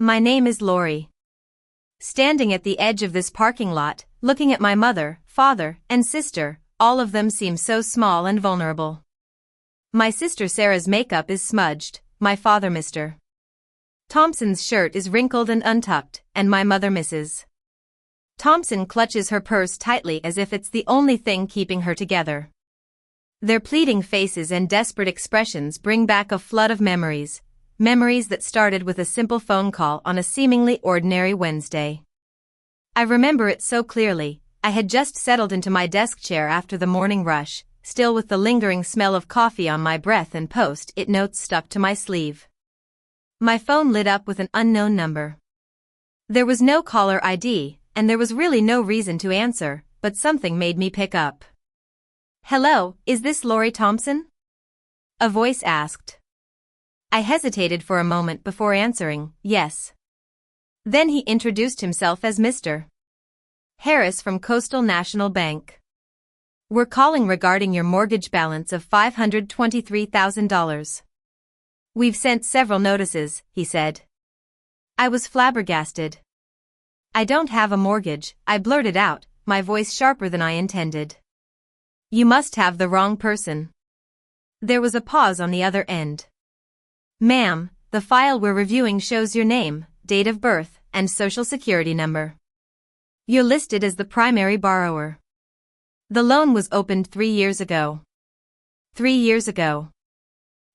My name is Lori. Standing at the edge of this parking lot, looking at my mother, father, and sister, all of them seem so small and vulnerable. My sister Sarah's makeup is smudged, my father Mr. Thompson's shirt is wrinkled and untucked, and my mother Mrs. Thompson clutches her purse tightly as if it's the only thing keeping her together. Their pleading faces and desperate expressions bring back a flood of memories that started with a simple phone call on a seemingly ordinary Wednesday. I remember it so clearly. I had just settled into my desk chair after the morning rush, still with the lingering smell of coffee on my breath and post-it notes stuck to my sleeve. My phone lit up with an unknown number. There was no caller ID, and there was really no reason to answer, but something made me pick up. "Hello, is this Lori Thompson?" a voice asked. I hesitated for a moment before answering, "Yes." Then he introduced himself as Mr. Harris from Coastal National Bank. "We're calling regarding your mortgage balance of $523,000. We've sent several notices," he said. I was flabbergasted. "I don't have a mortgage," I blurted out, my voice sharper than I intended. "You must have the wrong person." There was a pause on the other end. "Ma'am, the file we're reviewing shows your name, date of birth, and social security number. You're listed as the primary borrower. The loan was opened 3 years ago." 3 years ago.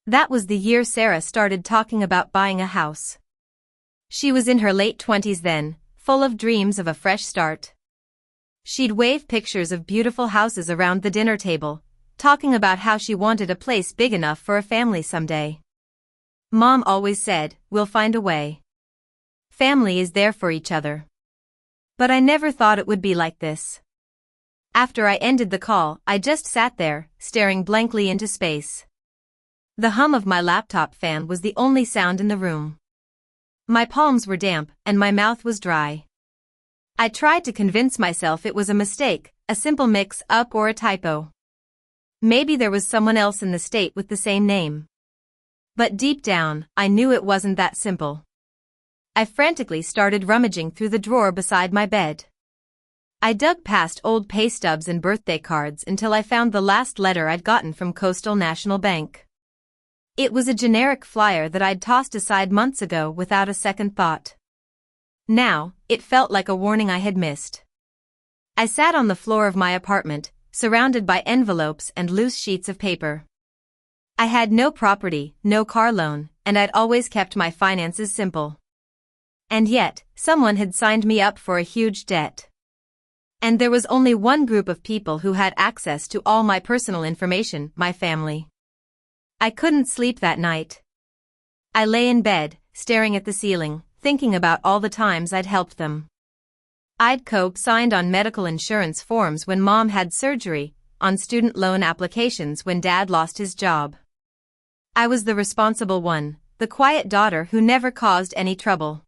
That was the year Sarah started talking about buying a house. She was in her late 20s then, full of dreams of a fresh start. She'd wave pictures of beautiful houses around the dinner table, talking about how she wanted a place big enough for a family someday. Mom always said, "We'll find a way. Family is there for each other." But I never thought it would be like this. After I ended the call, I just sat there, staring blankly into space. The hum of my laptop fan was the only sound in the room. My palms were damp, and my mouth was dry. I tried to convince myself it was a mistake, a simple mix-up or a typo. Maybe there was someone else in the state with the same name. But deep down, I knew it wasn't that simple. I frantically started rummaging through the drawer beside my bed. I dug past old pay stubs and birthday cards until I found the last letter I'd gotten from Coastal National Bank. It was a generic flyer that I'd tossed aside months ago without a second thought. Now, it felt like a warning I had missed. I sat on the floor of my apartment, surrounded by envelopes and loose sheets of paper. I had no property, no car loan, and I'd always kept my finances simple. And yet, someone had signed me up for a huge debt. And there was only one group of people who had access to all my personal information, my family. I couldn't sleep that night. I lay in bed, staring at the ceiling, thinking about all the times I'd helped them. I'd co-signed on medical insurance forms when Mom had surgery, on student loan applications when Dad lost his job. I was the responsible one, the quiet daughter who never caused any trouble.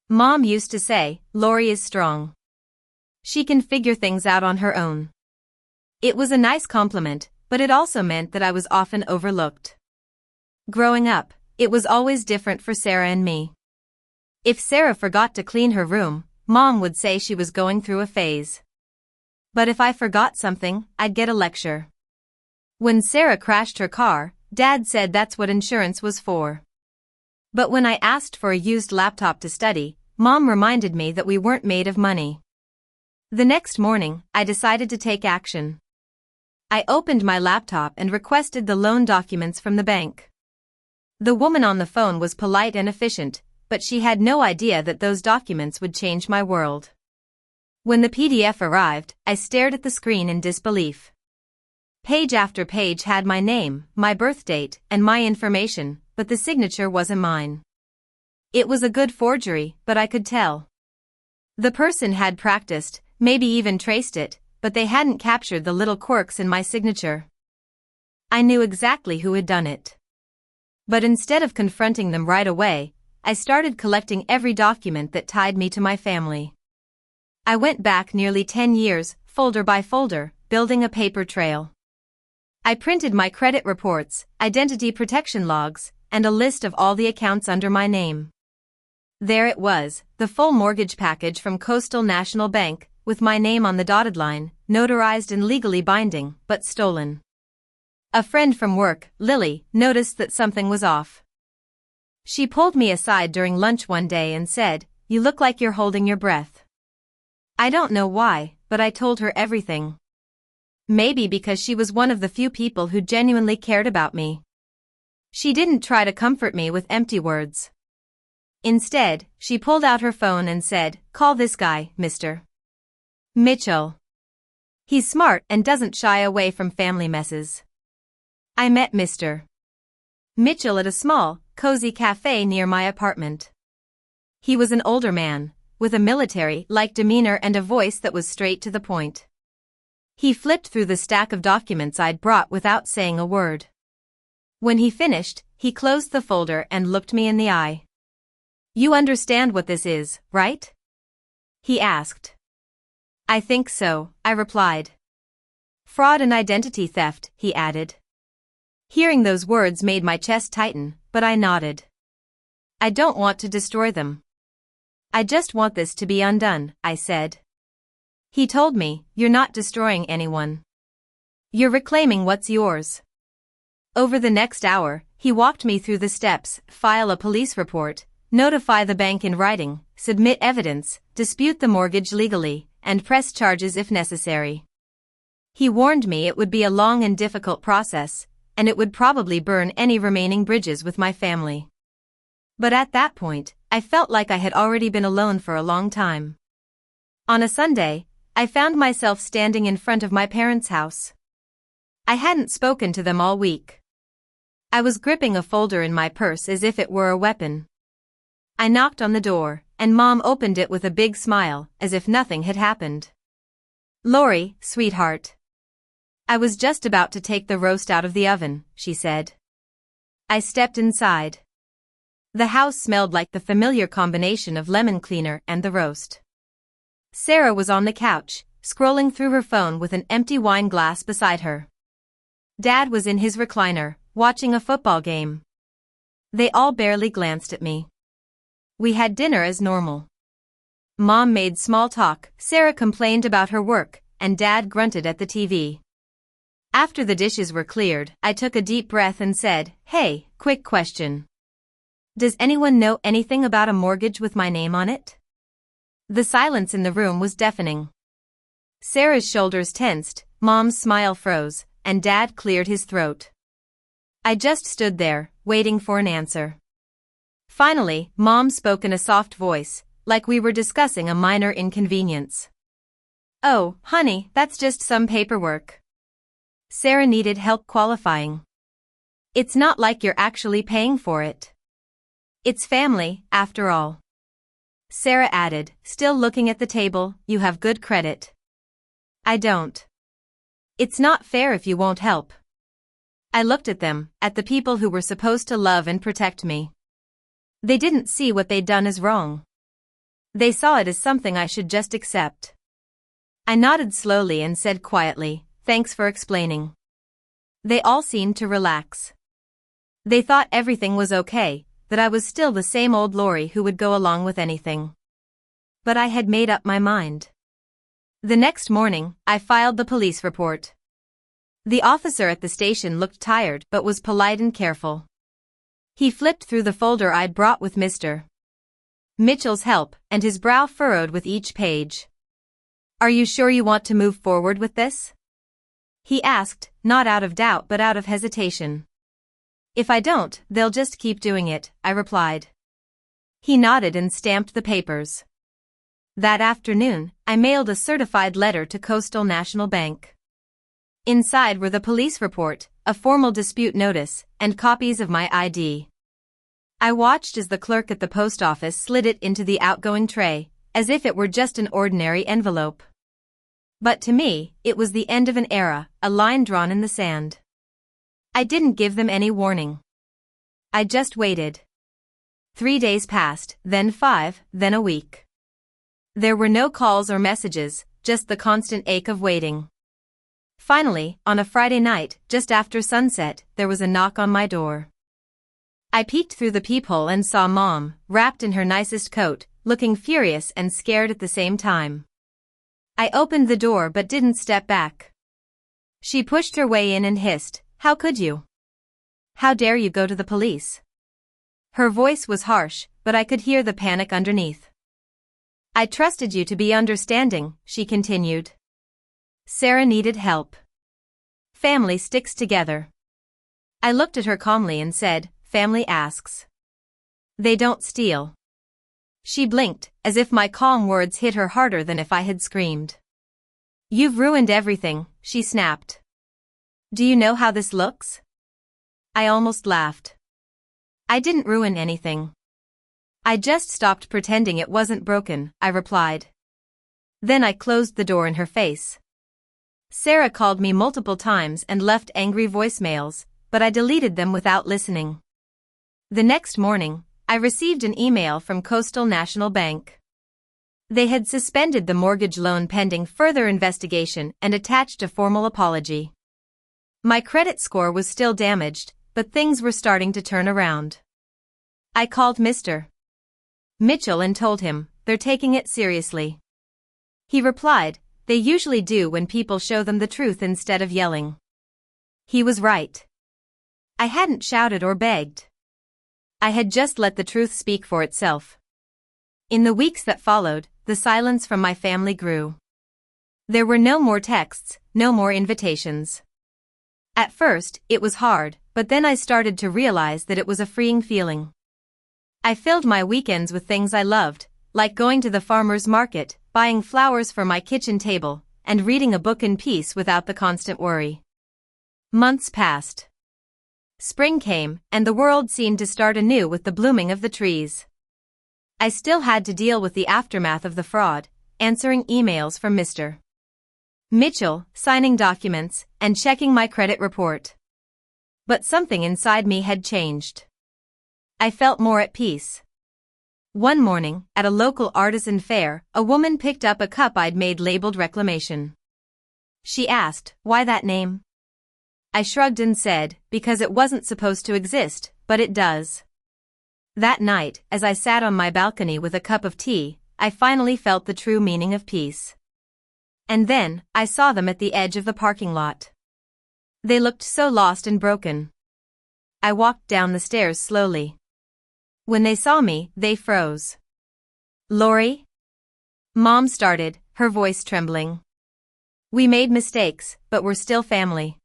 Mom used to say, "Lori is strong. She can figure things out on her own." It was a nice compliment, but it also meant that I was often overlooked. Growing up, it was always different for Sarah and me. If Sarah forgot to clean her room, Mom would say she was going through a phase. But if I forgot something, I'd get a lecture. When Sarah crashed her car, Dad said that's what insurance was for. But when I asked for a used laptop to study, Mom reminded me that we weren't made of money. The next morning, I decided to take action. I opened my laptop and requested the loan documents from the bank. The woman on the phone was polite and efficient, but she had no idea that those documents would change my world. When the PDF arrived, I stared at the screen in disbelief. Page after page had my name, my birth date, and my information, but the signature wasn't mine. It was a good forgery, but I could tell. The person had practiced, maybe even traced it, but they hadn't captured the little quirks in my signature. I knew exactly who had done it. But instead of confronting them right away, I started collecting every document that tied me to my family. I went back nearly 10 years, folder by folder, building a paper trail. I printed my credit reports, identity protection logs, and a list of all the accounts under my name. There it was, the full mortgage package from Coastal National Bank, with my name on the dotted line, notarized and legally binding, but stolen. A friend from work, Lily, noticed that something was off. She pulled me aside during lunch one day and said, "You look like you're holding your breath." I don't know why, but I told her everything. Maybe because she was one of the few people who genuinely cared about me. She didn't try to comfort me with empty words. Instead, she pulled out her phone and said, "Call this guy, Mr. Mitchell. He's smart and doesn't shy away from family messes." I met Mr. Mitchell at a small, cozy cafe near my apartment. He was an older man, with a military-like demeanor and a voice that was straight to the point. He flipped through the stack of documents I'd brought without saying a word. When he finished, he closed the folder and looked me in the eye. "You understand what this is, right?" he asked. "I think so," I replied. "Fraud and identity theft," he added. Hearing those words made my chest tighten, but I nodded. "I don't want to destroy them. I just want this to be undone," I said. He told me, "You're not destroying anyone. You're reclaiming what's yours." Over the next hour, he walked me through the steps: file a police report, notify the bank in writing, submit evidence, dispute the mortgage legally, and press charges if necessary. He warned me it would be a long and difficult process, and it would probably burn any remaining bridges with my family. But at that point, I felt like I had already been alone for a long time. On a Sunday, I found myself standing in front of my parents' house. I hadn't spoken to them all week. I was gripping a folder in my purse as if it were a weapon. I knocked on the door, and Mom opened it with a big smile, as if nothing had happened. "Lori, sweetheart. I was just about to take the roast out of the oven," she said. I stepped inside. The house smelled like the familiar combination of lemon cleaner and the roast. Sarah was on the couch, scrolling through her phone with an empty wine glass beside her. Dad was in his recliner, watching a football game. They all barely glanced at me. We had dinner as normal. Mom made small talk, Sarah complained about her work, and Dad grunted at the TV. After the dishes were cleared, I took a deep breath and said, "Hey, quick question. Does anyone know anything about a mortgage with my name on it?" The silence in the room was deafening. Sarah's shoulders tensed, Mom's smile froze, and Dad cleared his throat. I just stood there, waiting for an answer. Finally, Mom spoke in a soft voice, like we were discussing a minor inconvenience. "Oh, honey, that's just some paperwork." Sarah needed help qualifying. "It's not like you're actually paying for it. It's family, after all." Sarah added, still looking at the table, "You have good credit." "I don't. It's not fair if you won't help." I looked at them, at the people who were supposed to love and protect me. They didn't see what they'd done as wrong. They saw it as something I should just accept. I nodded slowly and said quietly, "Thanks for explaining." They all seemed to relax. They thought everything was okay, that I was still the same old Lori who would go along with anything. But I had made up my mind. The next morning, I filed the police report. The officer at the station looked tired but was polite and careful. He flipped through the folder I'd brought with Mr. Mitchell's help, and his brow furrowed with each page. "Are you sure you want to move forward with this?" he asked, not out of doubt but out of hesitation. "If I don't, they'll just keep doing it," I replied. He nodded and stamped the papers. That afternoon, I mailed a certified letter to Coastal National Bank. Inside were the police report, a formal dispute notice, and copies of my ID. I watched as the clerk at the post office slid it into the outgoing tray, as if it were just an ordinary envelope. But to me, it was the end of an era, a line drawn in the sand. I didn't give them any warning. I just waited. 3 days passed, then 5, then a week. There were no calls or messages, just the constant ache of waiting. Finally, on a Friday night, just after sunset, there was a knock on my door. I peeked through the peephole and saw Mom, wrapped in her nicest coat, looking furious and scared at the same time. I opened the door but didn't step back. She pushed her way in and hissed, "How could you? How dare you go to the police?" Her voice was harsh, but I could hear the panic underneath. "I trusted you to be understanding," she continued. Sarah needed help. Family sticks together. I looked at her calmly and said, "Family asks. They don't steal." She blinked, as if my calm words hit her harder than if I had screamed. "You've ruined everything," she snapped. "Do you know how this looks?" I almost laughed. "I didn't ruin anything. I just stopped pretending it wasn't broken," I replied. Then I closed the door in her face. Sarah called me multiple times and left angry voicemails, but I deleted them without listening. The next morning, I received an email from Coastal National Bank. They had suspended the mortgage loan pending further investigation and attached a formal apology. My credit score was still damaged, but things were starting to turn around. I called Mr. Mitchell and told him, "They're taking it seriously." He replied, "They usually do when people show them the truth instead of yelling." He was right. I hadn't shouted or begged. I had just let the truth speak for itself. In the weeks that followed, the silence from my family grew. There were no more texts, no more invitations. At first, it was hard, but then I started to realize that it was a freeing feeling. I filled my weekends with things I loved, like going to the farmer's market, buying flowers for my kitchen table, and reading a book in peace without the constant worry. Months passed. Spring came, and the world seemed to start anew with the blooming of the trees. I still had to deal with the aftermath of the fraud, answering emails from Mr. Mitchell, signing documents, and checking my credit report. But something inside me had changed. I felt more at peace. One morning, at a local artisan fair, a woman picked up a cup I'd made labeled Reclamation. She asked, "Why that name?" I shrugged and said, "Because it wasn't supposed to exist, but it does." That night, as I sat on my balcony with a cup of tea, I finally felt the true meaning of peace. And then, I saw them at the edge of the parking lot. They looked so lost and broken. I walked down the stairs slowly. When they saw me, they froze. "Lori?" Mom started, her voice trembling. "We made mistakes, but we're still family."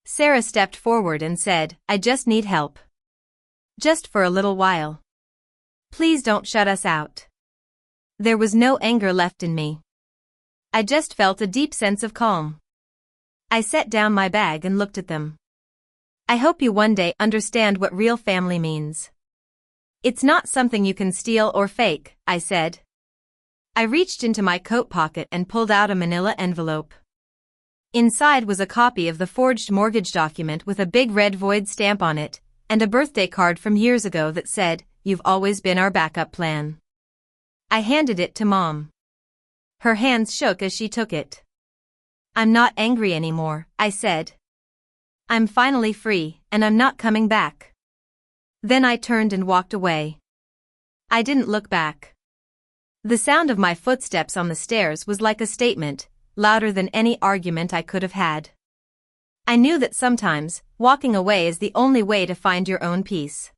Sarah stepped forward and said, "I just need help. Just for a little while. Please don't shut us out." There was no anger left in me. I just felt a deep sense of calm. I set down my bag and looked at them. "I hope you one day understand what real family means. It's not something you can steal or fake," I said. I reached into my coat pocket and pulled out a manila envelope. Inside was a copy of the forged mortgage document with a big red void stamp on it, and a birthday card from years ago that said, "You've always been our backup plan." I handed it to Mom. Her hands shook as she took it. "I'm not angry anymore," I said. "I'm finally free, and I'm not coming back." Then I turned and walked away. I didn't look back. The sound of my footsteps on the stairs was like a statement, louder than any argument I could have had. I knew that sometimes, walking away is the only way to find your own peace.